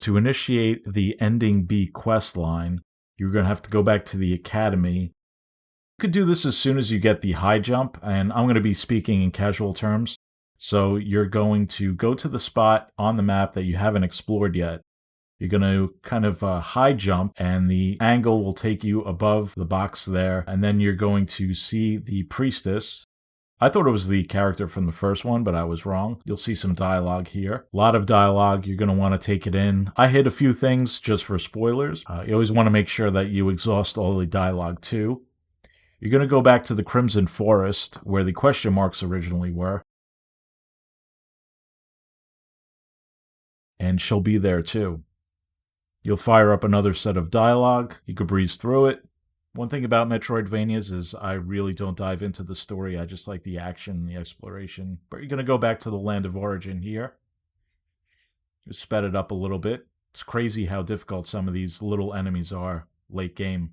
To initiate the Ending B quest line, you're going to have to go back to the Academy. You could do this as soon as you get the high jump, and I'm going to be speaking in casual terms. So you're going to go to the spot on the map that you haven't explored yet. You're going to kind of high jump, and the angle will take you above the box there, and then you're going to see the Priestess. I thought it was the character from the first one, but I was wrong. You'll see some dialogue here. A lot of dialogue. You're going to want to take it in. I hid a few things just for spoilers. You always want to make sure that you exhaust all the dialogue too. You're going to go back to the Crimson Forest, where the question marks originally were. And she'll be there too. You'll fire up another set of dialogue. You could breeze through it. One thing about Metroidvanias is I really don't dive into the story. I just like the action and the exploration. But you're going to go back to the land of origin here. You sped it up a little bit. It's crazy how difficult some of these little enemies are late game.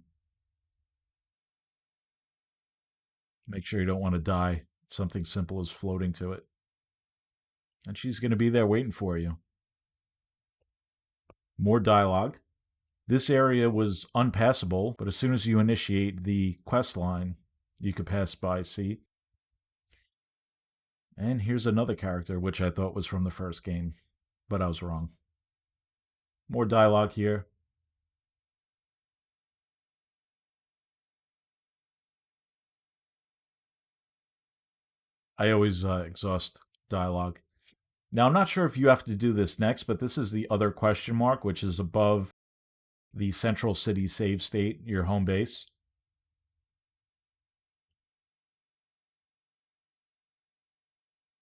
Make sure you don't want to die. Something simple as floating to it. And she's going to be there waiting for you. More dialogue. This area was unpassable, but as soon as you initiate the quest line, you could pass by, see? And here's another character, which I thought was from the first game, but I was wrong. More dialogue here. I always exhaust dialogue. Now, I'm not sure if you have to do this next, but this is the other question mark, which is above the Central City save state, your home base.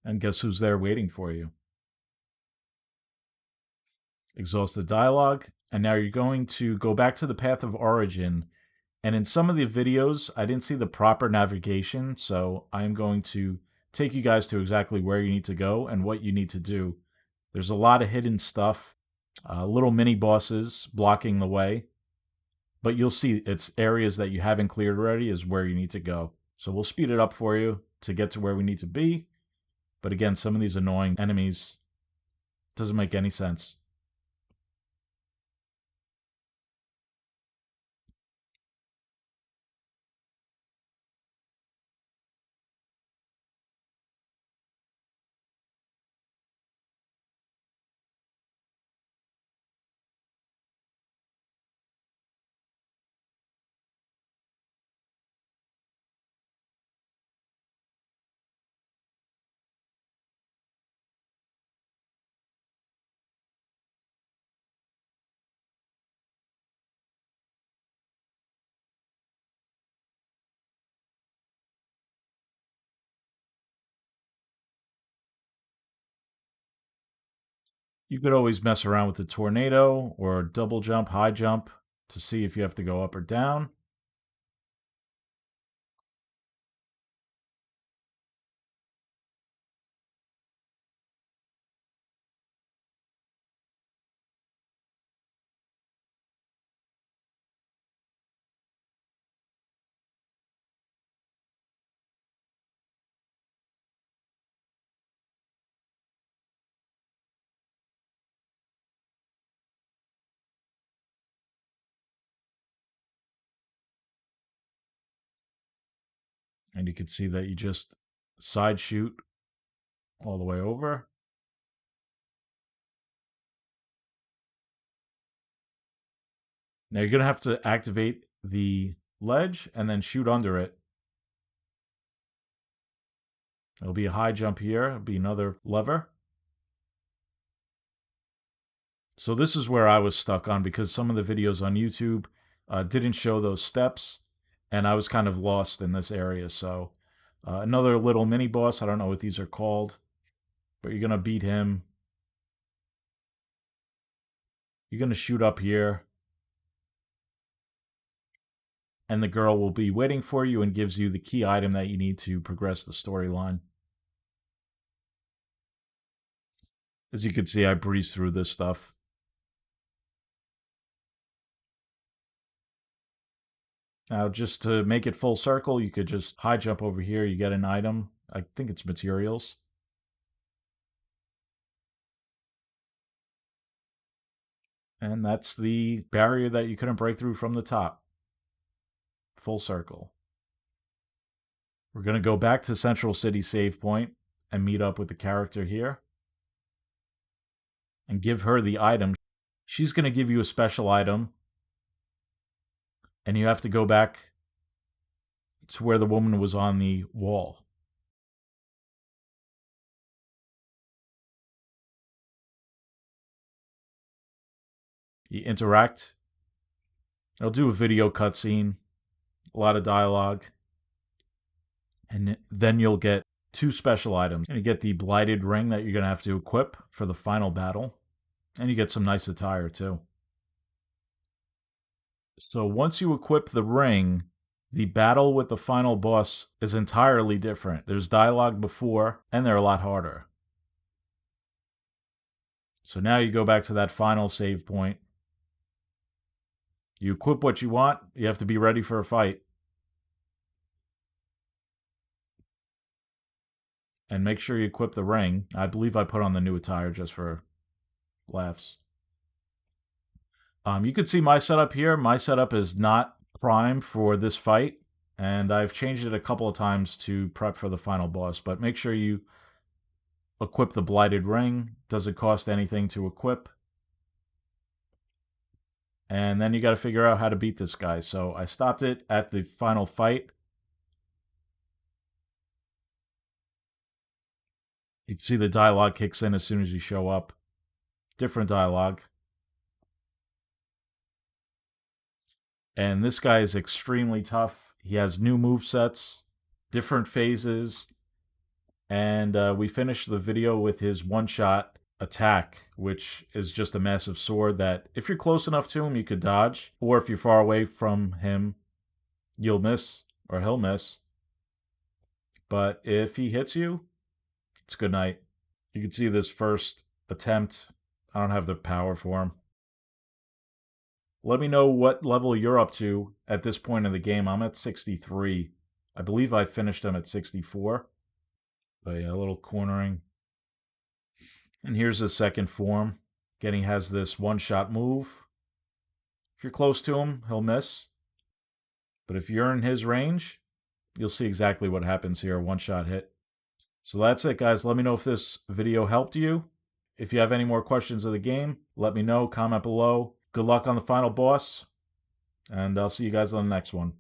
And guess who's there waiting for you? Exhaust the dialogue, and now you're going to go back to the path of origin. And in some of the videos, I didn't see the proper navigation, so I'm going to take you guys to exactly where you need to go and what you need to do. There's a lot of hidden stuff, little mini bosses blocking the way, but you'll see it's areas that you haven't cleared already is where you need to go. So we'll speed it up for you to get to where we need to be. But again, some of these annoying enemies doesn't make any sense. You could always mess around with the tornado or double jump, high jump to see if you have to go up or down. And you can see that you just side shoot all the way over. Now you're going to have to activate the ledge and then shoot under it. There'll be a high jump here. It'll be another lever. So this is where I was stuck on because some of the videos on YouTube didn't show those steps, and I was kind of lost in this area. So another little mini boss. I don't know what these are called, but you're going to beat him. You're going to shoot up here, and the girl will be waiting for you and gives you the key item that you need to progress the storyline. As you can see, I breezed through this stuff. Now, just to make it full circle, you could just high jump over here. You get an item. I think it's materials. And that's the barrier that you couldn't break through from the top. Full circle. We're going to go back to Central City save point and meet up with the character here. And give her the item. She's going to give you a special item. And you have to go back to where the woman was on the wall. You interact. It'll do a video cutscene, a lot of dialogue. And then you'll get 2 special items. You get the Blighted ring that you're going to have to equip for the final battle. And you get some nice attire too. So once you equip the ring, the battle with the final boss is entirely different. There's dialogue before, and they're a lot harder. So now you go back to that final save point. You equip what you want, you have to be ready for a fight. And make sure you equip the ring. I believe I put on the new attire just for laughs. You can see my setup here. My setup is not prime for this fight, and I've changed it a couple of times to prep for the final boss, but make sure you equip the Blighted ring. Doesn't cost anything to equip. And then you got to figure out how to beat this guy. So I stopped it at the final fight. You can see the dialogue kicks in as soon as you show up. Different dialogue. And this guy is extremely tough. He has new movesets, different phases, and we finished the video with his one-shot attack, which is just a massive sword that if you're close enough to him, you could dodge, or if you're far away from him, you'll miss, or he'll miss. But if he hits you, it's good night. You can see this first attempt. I don't have the power for him. Let me know what level you're up to at this point in the game. I'm at 63. I believe I finished him at 64. But yeah, a little cornering. And here's his second form. Again, he has this one-shot move. If you're close to him, he'll miss. But if you're in his range, you'll see exactly what happens here. One-shot hit. So that's it, guys. Let me know if this video helped you. If you have any more questions of the game, let me know. Comment below. Good luck on the final boss. And I'll see you guys on the next one.